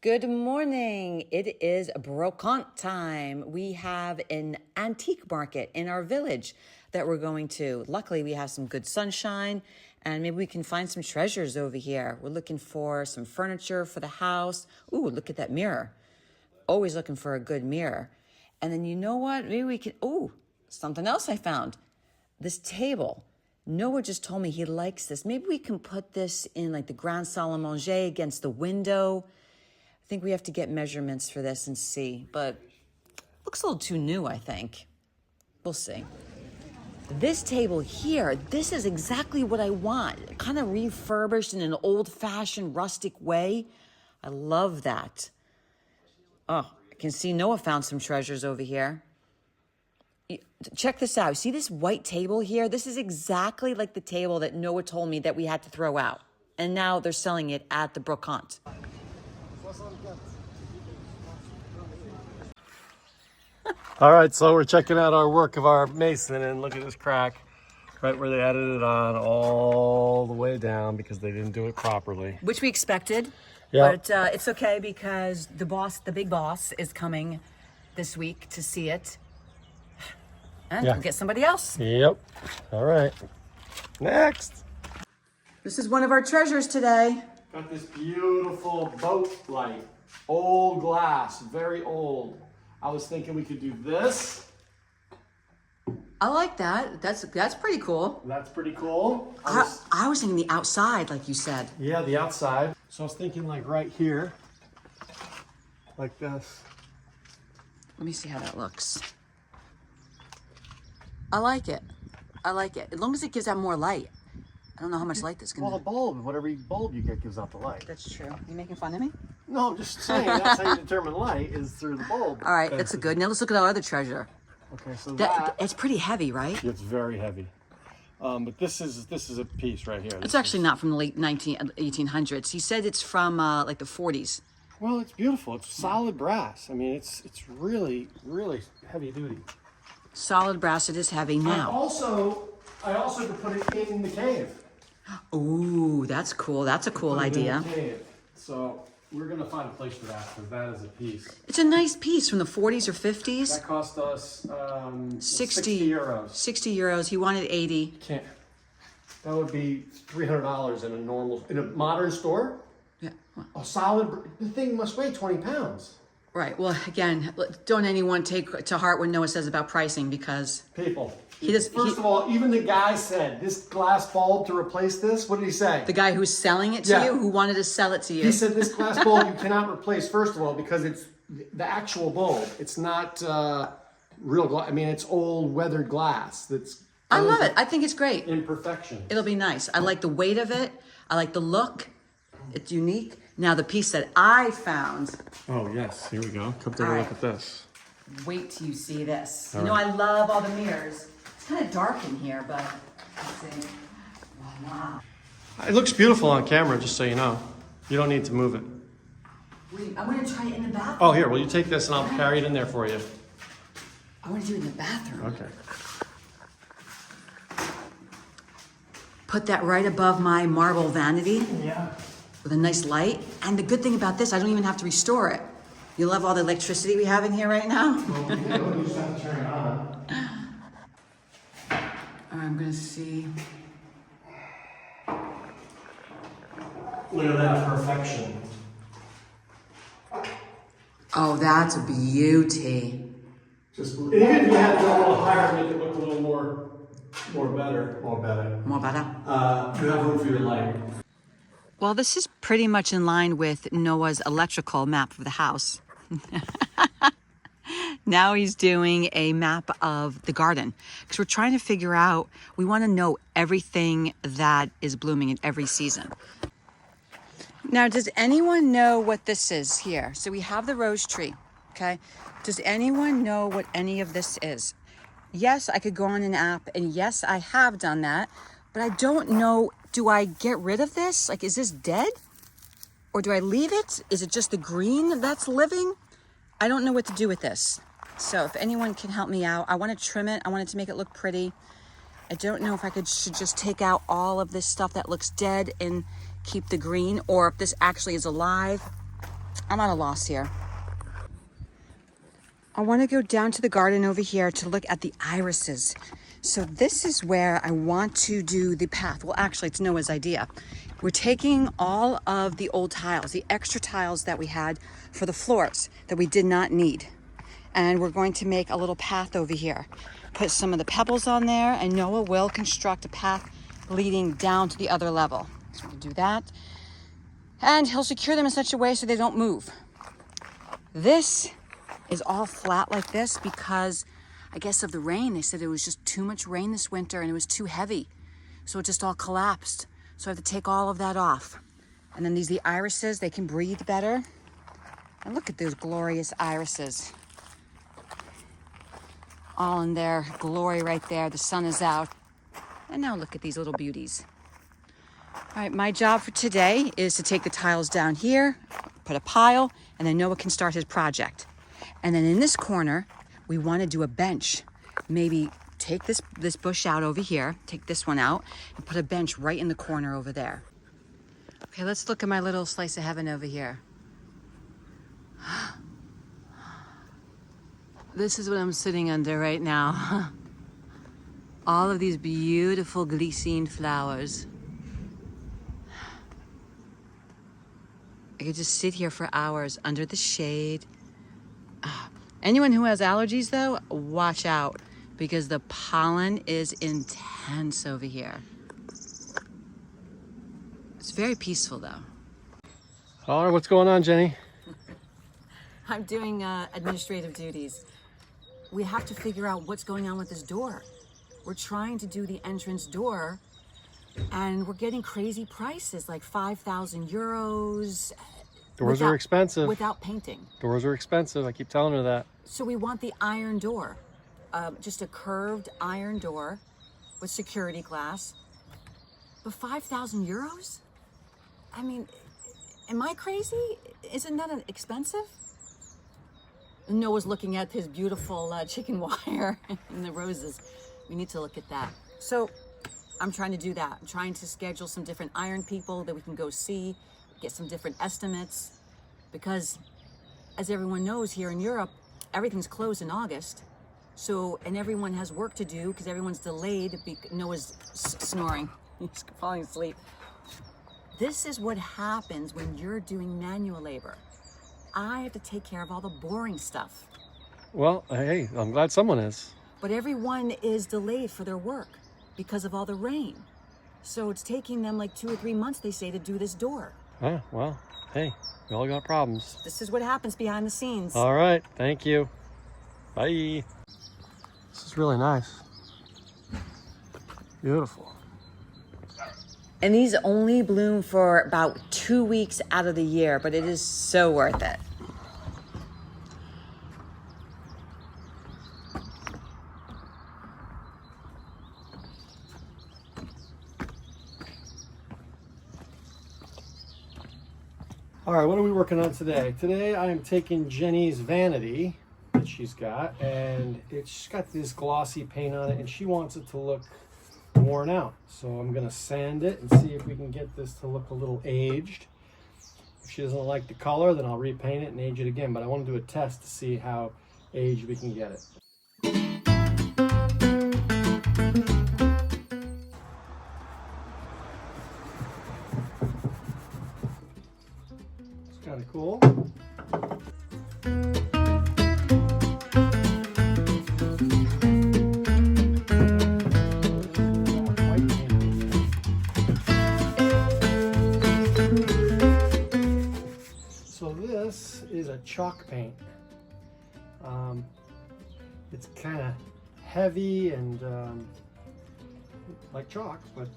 Good morning. It is brocante time. We have an antique market in our village that we're going to. Luckily, we have some good sunshine and maybe we can find some treasures over here. We're looking for some furniture for the house. Ooh, look at that mirror. Always looking for a good mirror. And then you know what? Maybe we can, something else I found. This table. Noah just told me he likes this. Maybe we can put this in like the grand salle à manger against the window. I think we have to get measurements for this and see, but looks a little too new, I think. We'll see. This table here, this is exactly what I want. Kind of refurbished in an old-fashioned rustic way. I love that. Oh, I can see Noah found some treasures over here. Check this out. See this white table here? This is exactly like the table that Noah told me that we had to throw out. And now they're selling it at the brocante. All right, so we're checking out our work of our mason, and look at this crack right where they added it on all the way down because they didn't do it properly. Which we expected, Yep. but it's okay because the big boss, is coming this week to see it. And we'll get somebody else. Yep. All right. Next. This is one of our treasures today. Got this beautiful boat light. Old glass, very old. I was thinking we could do this. I like that. That's pretty cool. That's pretty cool. I was thinking the outside, like you said. Yeah, the outside. So I was thinking like right here, like this. Let me see how that looks. I like it. I like it. As long as it gives out more light. I don't know how much light this can Well, the bulb, whatever bulb you get gives out the light. That's true. You making fun of me? No, I'm just saying that's how you determine light is through the bulb. All right, that's a good. Now let's look at our other treasure. Okay, so It's pretty heavy, right? it's very heavy. But this is a piece right here. It's actually not from the late 1800s. He said it's from like the 40s. Well, it's beautiful. It's solid brass. I mean, it's really heavy duty. Solid brass. It is heavy now. I also could put it in the cave. Ooh, that's cool. That's a cool idea. So we're gonna find a place for that because that is a piece. It's a nice piece from the 40s or 50s. That cost us 60 euros. 60 euros. He wanted 80. Can't. That would be $300 in a modern store. Yeah. A solid. The thing must weigh 20 pounds. Right. Well, again, don't anyone take to heart what Noah says about pricing because People. First of all, even the guy said this glass bulb to replace this. What did he say? the guy who's selling it to you, who wanted to sell it to you. He said this glass bulb you cannot replace. First of all, because it's the actual bulb. It's not real glass. I mean, it's old weathered glass. I love it. I think it's great. Imperfection. It'll be nice. I like the weight of it. I like the look. It's unique. Now, the piece that I found. Oh yes, here we go. Come take a look at this. Wait till you see this. I love all the mirrors. It's kind of dark in here, but let's see. Wow. It looks beautiful on camera, just so you know. You don't need to move it. Wait, I'm going to try it in the bathroom. Oh, here. Well, you take this and I'll carry it in there for you. I want to do it in the bathroom. Okay. Put that right above my marble vanity. Yeah. With a nice light. And the good thing about this, I don't even have to restore it. You love all the electricity we have in here right now? Well, you just have to turn it on. All right, I'm gonna see. Look at that perfection. Oh, that's a beauty. Even if you had to go a little higher, make it look a little more better. More better. You have room for your light. Well, this is pretty much in line with Noah's electrical map of the house. Now he's doing a map of the garden because we're trying to figure out, we want to know everything that is blooming in every season. Now, does anyone know what this is here? So we have the rose tree, okay? Does anyone know what any of this is? Yes, I could go on an app, and yes, I have done that, but I don't know, do I get rid of this? Like, is this dead? Or do I leave it? Is it just the green that's living? I don't know what to do with this. So if anyone can help me out, I want to trim it. I want it to make it look pretty. I don't know if I should just take out all of this stuff that looks dead and keep the green, or if this actually is alive. I'm at a loss here. I want to go down to the garden over here to look at the irises. So this is where I want to do the path. Well, actually, it's Noah's idea. We're taking all of the old tiles, the extra tiles that we had for the floors that we did not need. And we're going to make a little path over here. Put some of the pebbles on there, and Noah will construct a path leading down to the other level. So we'll do that. And he'll secure them in such a way so they don't move. This is all flat like this because I guess of the rain. They said it was just too much rain this winter and it was too heavy. So it just all collapsed. So I have to take all of that off. And then the irises, they can breathe better. And look at those glorious irises. All in their glory right there. The sun is out. And now look at these little beauties. All right, my job for today is to take the tiles down here, put a pile, and then Noah can start his project. And then in this corner, we want to do a bench. Maybe take this bush out over here, take this one out, and put a bench right in the corner over there. Okay, let's look at my little slice of heaven over here. This is what I'm sitting under right now. All of these beautiful glycine flowers. I could just sit here for hours under the shade. Anyone who has allergies, though, watch out because the pollen is intense over here. It's very peaceful, though. All right, what's going on, Jenny? I'm doing administrative duties. We have to figure out what's going on with this door. We're trying to do the entrance door, and we're getting crazy prices, like 5,000 euros. Doors are expensive. Without painting. Doors are expensive. I keep telling her that. So we want the iron door, just a curved iron door with security glass. But 5,000 euros? I mean, am I crazy? Isn't that expensive? Noah's looking at his beautiful chicken wire and the roses. We need to look at that. So I'm trying to do that. I'm trying to schedule some different iron people that we can go see, get some different estimates, because as everyone knows here in Europe, everything's closed in August. So, and everyone has work to do because everyone's delayed. Noah's snoring, he's falling asleep. This is what happens when you're doing manual labor. I have to take care of all the boring stuff. Well, hey, I'm glad someone is. But everyone is delayed for their work because of all the rain. So it's taking them like 2 or 3 months, they say, to do this door. Ah, well, hey, we all got problems. This is what happens behind the scenes. All right, thank you. Bye. This is really nice. Beautiful. And these only bloom for about 2 weeks out of the year, but it is so worth it. All right, what are we working on today? Today I am taking Jenny's vanity that she's got, and it's got this glossy paint on it, and she wants it to look worn out. So I'm gonna sand it and see if we can get this to look a little aged. If she doesn't like the color, then I'll repaint it and age it again, but I want to do a test to see how aged we can get it. It's kind of cool. This is a chalk paint. It's kind of heavy and like chalk, but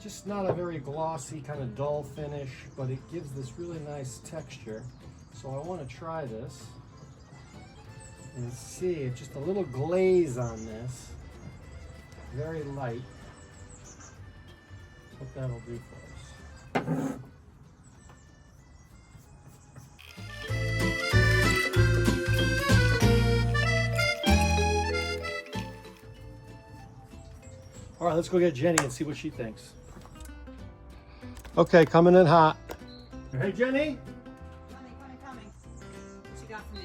just not a very glossy, kind of dull finish, but it gives this really nice texture. So I want to try this and see if just a little glaze on this, very light, what that'll do for us. All right, let's go get Jenny and see what she thinks. Okay, coming in hot. Hey, Jenny. you got for me?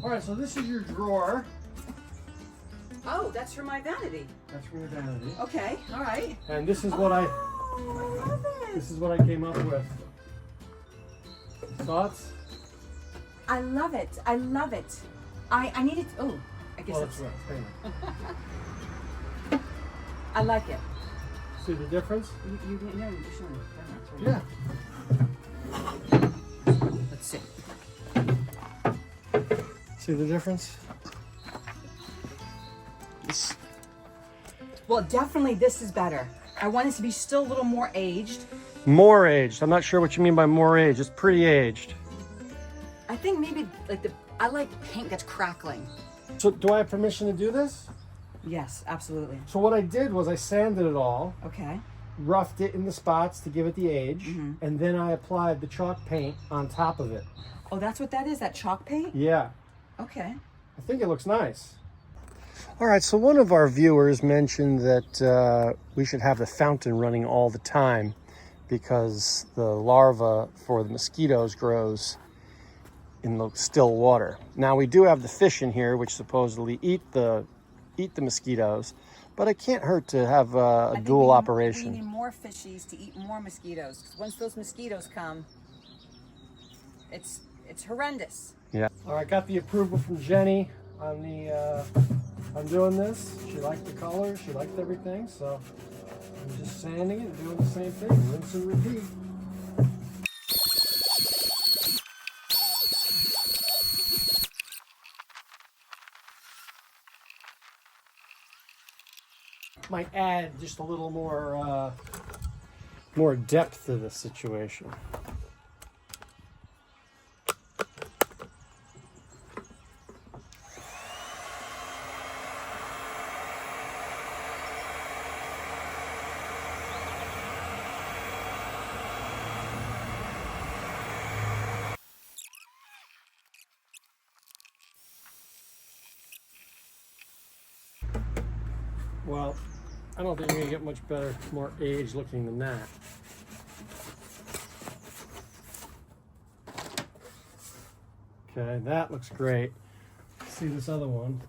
All right, so this is your drawer. Oh, that's for my vanity. That's for your vanity. Okay, all right. And this is what I love it. this is what I came up with. Thoughts? I love it. I love it. I need it. Oh, I guess Well, it's. that's right. I like it. See the difference? You didn't know. You're showing it. Yeah. Let's see. See the difference? Well, definitely this is better. I want it to be still a little more aged. More aged. I'm not sure what you mean by more aged. It's pretty aged. I think maybe I like paint that's crackling. So do I have permission to do this? Yes, absolutely. So what I did was I sanded it all, Okay. roughed it in the spots to give it the age, Mm-hmm. and then I applied the chalk paint on top of it. Oh, that's what that is, that chalk paint? Yeah. Okay. I think it looks nice. All right, so one of our viewers mentioned that we should have the fountain running all the time because the larva for the mosquitoes grows in the still water. Now we do have the fish in here which supposedly eat the mosquitoes, but it can't hurt to have a dual operation. We need more fishies to eat more mosquitoes. 'Cause once those mosquitoes come, it's horrendous. Yeah. All right, got the approval from Jenny on the on doing this. She liked the color, she liked everything, so I'm just sanding it and doing the same thing, rinse and repeat. Might add just a little more depth to the situation. Well, I don't think you're gonna get much better, more aged looking than that. Okay, that looks great. Let's see this other one.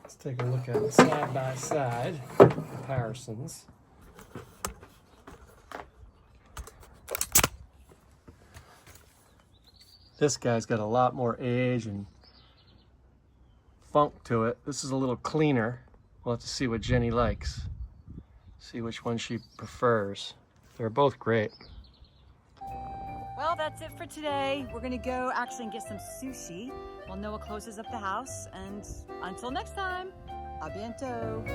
Let's take a look at it side by side comparisons. This guy's got a lot more age and funk to it. This is a little cleaner. We'll have to see what Jenny likes. See which one she prefers. They're both great. Well, that's it for today. We're gonna go actually and get some sushi while Noah closes up the house. And until next time, a bientôt.